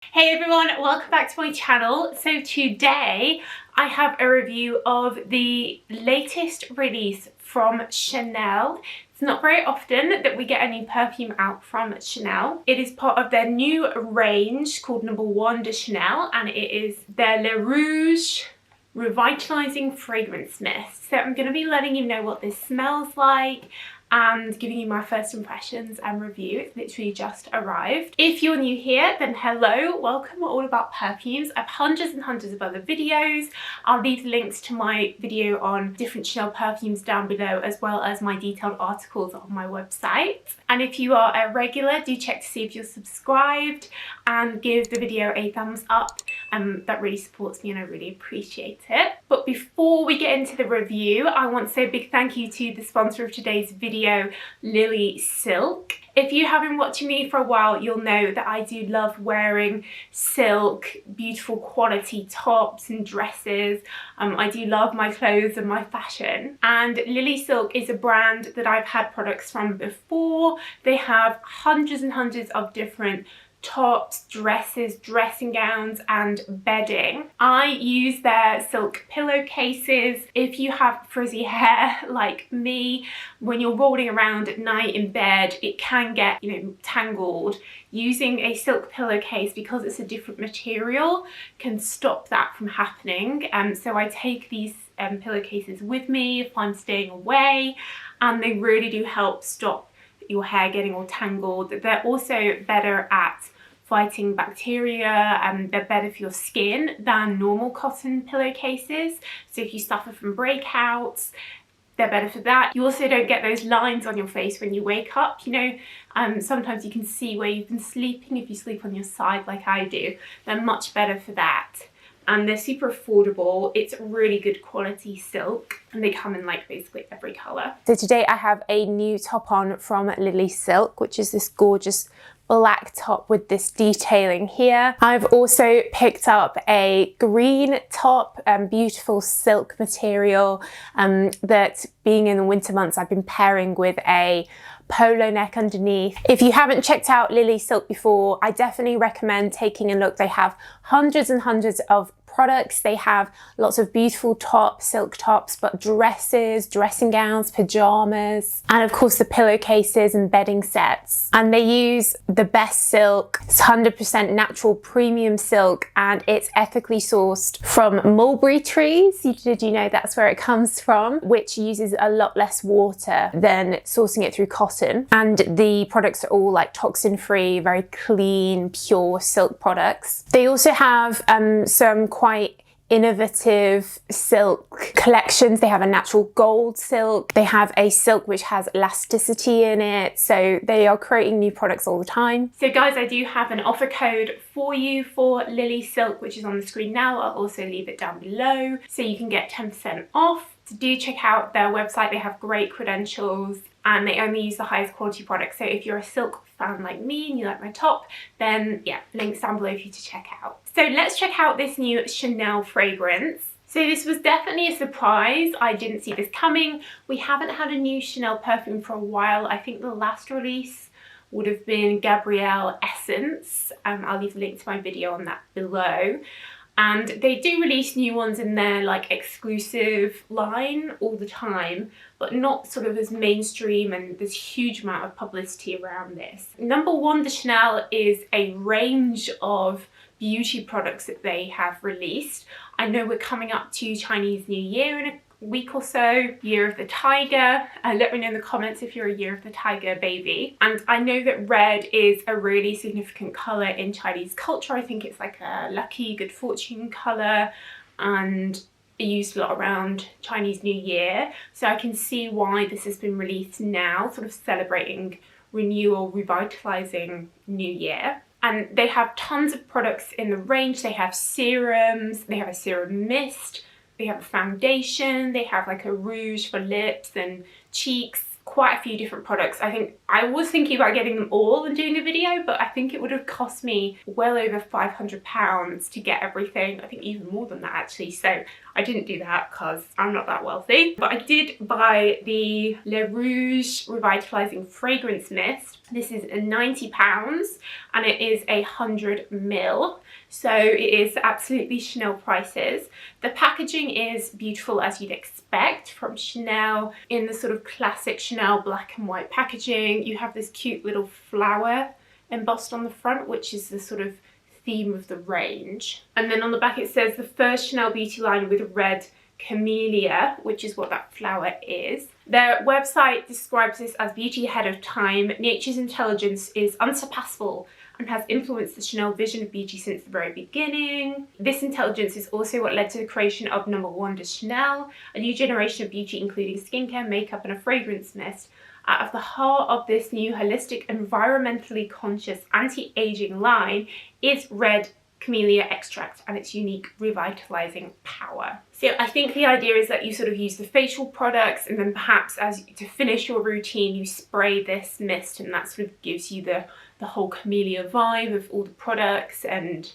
Hey everyone, welcome back to my channel. So today I have a review of the latest release from Chanel. It's not very often that we get a new perfume out from Chanel. It is part of their new range called No. 1 de Chanel, and it is their Le Rouge Revitalizing Fragrance Mist. So I'm going to be letting you know what this smells like and giving you my first impressions and review. It's literally just arrived. If you're new here, then hello, welcome. We're all about perfumes. I have hundreds and hundreds of other videos. I'll leave links to my video on different Chanel perfumes down below, as well as my detailed articles on my website. And if you are a regular, do check to see if you're subscribed and give the video a thumbs up. That really supports me and I really appreciate it. But before we get into the review, I want to say a big thank you to the sponsor of today's video, Lily Silk. If you have been watching me for a while, you'll know that I do love wearing silk, beautiful quality tops and dresses. I do love my clothes and my fashion. And Lily Silk is a brand that I've had products from before. They have hundreds and hundreds of different tops, dresses, dressing gowns and bedding. I use their silk pillowcases. If you have frizzy hair like me, when you're rolling around at night in bed, it can get, tangled. Using a silk pillowcase, because it's a different material, can stop that from happening. So I take these pillowcases with me if I'm staying away, and they really do help stop your hair getting all tangled. They're also better at fighting bacteria and they're better for your skin than normal cotton pillowcases. So if you suffer from breakouts, they're better for that. You also don't get those lines on your face when you wake up. Sometimes you can see where you've been sleeping if you sleep on your side like I do. They're much better for that. And they're super affordable. It's really good quality silk and they come in like basically every colour. So today I have a new top on from Lily Silk, which is this gorgeous black top with this detailing here. I've also picked up a green top, beautiful silk material that, being in the winter months, I've been pairing with a polo neck underneath. If you haven't checked out Lily Silk before, I definitely recommend taking a look. They have hundreds and hundreds of products. They have lots of beautiful tops, silk tops, but dresses, dressing gowns, pajamas, and of course the pillowcases and bedding sets. And they use the best silk. It's 100% natural premium silk and it's ethically sourced from mulberry trees. Did you know that's where it comes from? Which uses a lot less water than sourcing it through cotton. And the products are all like toxin free, very clean, pure silk products. They also have some quite innovative silk collections. They have a natural gold silk. They have a silk which has elasticity in it. So they are creating new products all the time. So guys, I do have an offer code for you for Lily Silk, which is on the screen now. I'll also leave it down below so you can get 10% off. So do check out their website. They have great credentials and they only use the highest quality products. So if you're a silk fan like me and you like my top, then yeah, links down below for you to check out. So let's check out this new Chanel fragrance. So this was definitely a surprise. I didn't see this coming. We haven't had a new Chanel perfume for a while. I think the last release would have been Gabrielle Essence. I'll leave a link to my video on that below. And they do release new ones in their like exclusive line all the time, but not sort of as mainstream, and there's huge amount of publicity around this. No. 1 de Chanel is a range of beauty products that they have released. I know we're coming up to Chinese New Year in a week or so, Year of the Tiger. Let me know in the comments if you're a Year of the Tiger baby. And I know that red is a really significant colour in Chinese culture. I think it's like a lucky, good fortune colour and used a lot around Chinese New Year. So I can see why this has been released now, sort of celebrating renewal, revitalizing New Year. And they have tons of products in the range. They have serums, they have a serum mist, they have a foundation, they have like a rouge for lips and cheeks, quite a few different products. I think I was thinking about getting them all and doing a video, but I think it would have cost me well over £500 to get everything. I think even more than that actually. So I didn't do that because I'm not that wealthy. But I did buy the ROUGE Revitalising Fragrance Mist. This is £90 and it is 100ml. So it is absolutely Chanel prices. The packaging is beautiful as you'd expect from Chanel, in the sort of classic Chanel black and white packaging. You have this cute little flower embossed on the front, which is the sort of theme of the range. And then on the back it says the first Chanel beauty line with red camellia, which is what that flower is. Their website describes this as beauty ahead of time. Nature's intelligence is unsurpassable and has influenced the Chanel vision of beauty since the very beginning. This intelligence is also what led to the creation of No. 1 de Chanel, a new generation of beauty including skincare, makeup and a fragrance mist. Out of the heart of this new holistic, environmentally conscious, anti-aging line is red camellia extract and its unique revitalizing power. So I think the idea is that you sort of use the facial products and then perhaps to finish your routine you spray this mist, and that sort of gives you the whole camellia vibe of all the products and,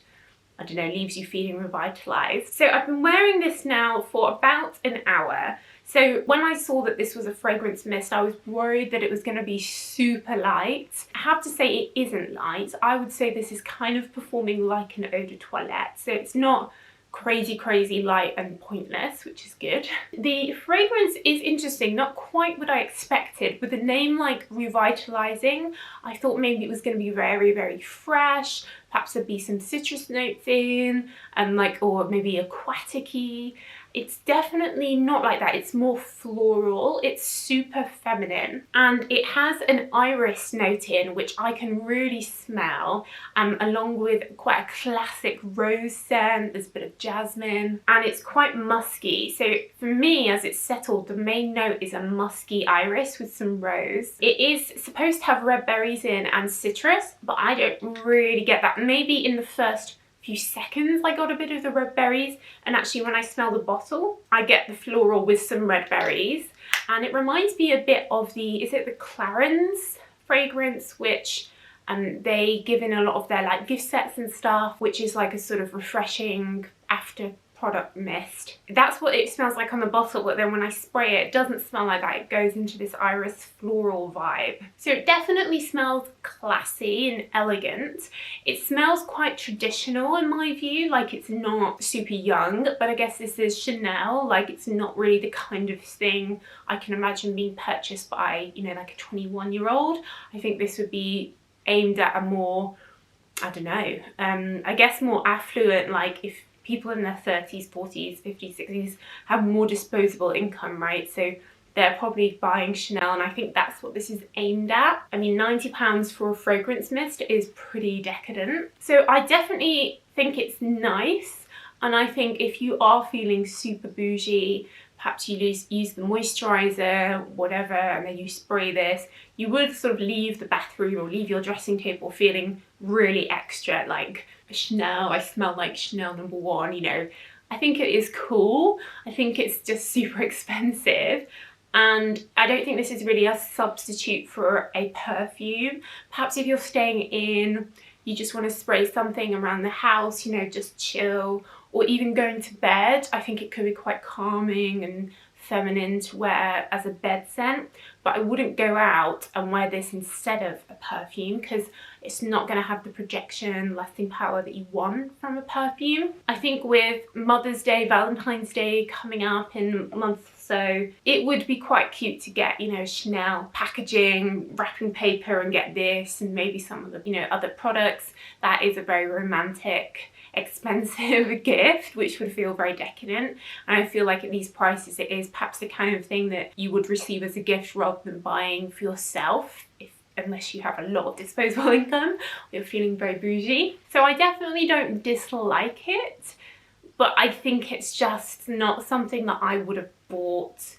I don't know, leaves you feeling revitalized. So I've been wearing this now for about an hour. So when I saw that this was a fragrance mist, I was worried that it was going to be super light. I have to say it isn't light. I would say this is kind of performing like an eau de toilette. So it's not crazy light and pointless, which is good. The fragrance is interesting, not quite what I expected. With a name like Revitalising, I thought maybe it was going to be very fresh. Perhaps there'd be some citrus notes in, and or maybe aquatic-y. It's definitely not like that. It's more floral. It's super feminine, and it has an iris note in, which I can really smell, along with quite a classic rose scent. There's a bit of jasmine, and it's quite musky. So for me, as it's settled, the main note is a musky iris with some rose. It is supposed to have red berries in and citrus, but I don't really get that. Maybe in the first few seconds I got a bit of the red berries, and actually when I smell the bottle I get the floral with some red berries, and it reminds me a bit of the, is it the Clarins fragrance, which they give in a lot of their gift sets and stuff, which is like a sort of refreshing after product mist. That's what it smells like on the bottle, but then when I spray it, it doesn't smell like that. It goes into this iris floral vibe. So it definitely smells classy and elegant. It smells quite traditional in my view, it's not super young, but I guess this is Chanel, it's not really the kind of thing I can imagine being purchased by, a 21-year-old. I think this would be aimed at a more, I don't know, I guess more affluent, if people in their 30s, 40s, 50s, 60s have more disposable income, right? So they're probably buying Chanel, and I think that's what this is aimed at. I mean, £90 for a fragrance mist is pretty decadent. So I definitely think it's nice, and I think if you are feeling super bougie, perhaps you use the moisturizer, whatever, and then you spray this, you would sort of leave the bathroom or leave your dressing table feeling really extra, Chanel, I smell like Chanel No. 1, I think it is cool. I think it's just super expensive, and I don't think this is really a substitute for a perfume. Perhaps if you're staying in, you just want to spray something around the house, just chill, or even going to bed. I think it could be quite calming and feminine to wear as a bed scent, but I wouldn't go out and wear this instead of a perfume because it's not going to have the projection, lasting power that you want from a perfume. I think with Mother's Day, Valentine's Day coming up in a month or so, it would be quite cute to get, Chanel packaging, wrapping paper, and get this and maybe some of the, other products. That is a very romantic, expensive gift, which would feel very decadent, and I feel like at these prices it is perhaps the kind of thing that you would receive as a gift rather than buying for yourself, unless you have a lot of disposable income or you're feeling very bougie. So I definitely don't dislike it, but I think it's just not something that I would have bought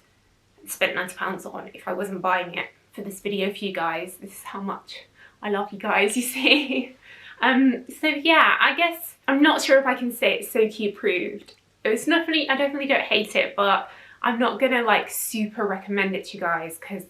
and spent £90 on if I wasn't buying it for this video for you guys. This is how much I love you guys, you see. So yeah, I guess I'm not sure if I can say it's Soki approved. It's definitely, I definitely don't hate it, but I'm not gonna super recommend it to you guys because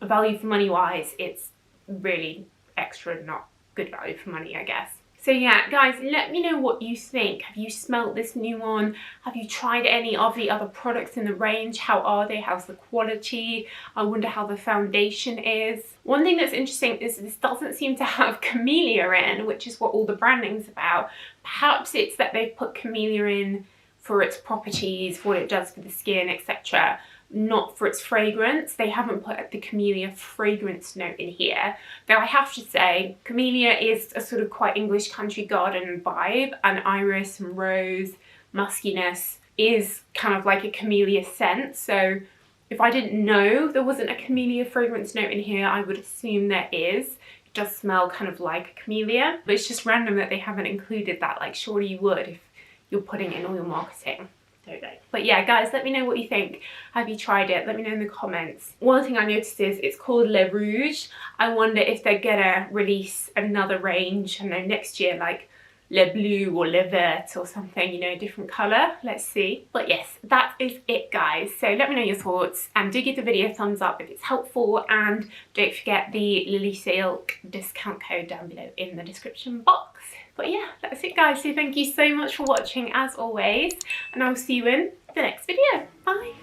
value for money wise, it's really extra not good value for money, I guess. So yeah, guys, let me know what you think. Have you smelt this new one? Have you tried any of the other products in the range? How are they? How's the quality? I wonder how the foundation is. One thing that's interesting is this doesn't seem to have camellia in, which is what all the branding's about. Perhaps it's that they've put camellia in for its properties, for what it does for the skin, etc., not for its fragrance. They haven't put the camellia fragrance note in here. Though I have to say, camellia is a sort of quite English country garden vibe, and iris and rose, muskiness is kind of like a camellia scent. So if I didn't know there wasn't a camellia fragrance note in here, I would assume there is. It does smell kind of like camellia, but it's just random that they haven't included that. Like, surely you would if you're putting it in all your marketing. Don't know. But yeah, guys, let me know what you think. Have you tried it? Let me know in the comments. One thing I noticed is it's called ROUGE. I wonder if they're gonna release another range, I don't know, next year, like Le Bleu or Le Vert or something, you know, different colour. Let's see. But yes, that is it, guys. So let me know your thoughts, and do give the video a thumbs up if it's helpful, and don't forget the Lily Silk discount code down below in the description box. But yeah, that's it, guys. So thank you so much for watching as always, and I'll see you in the next video. Bye.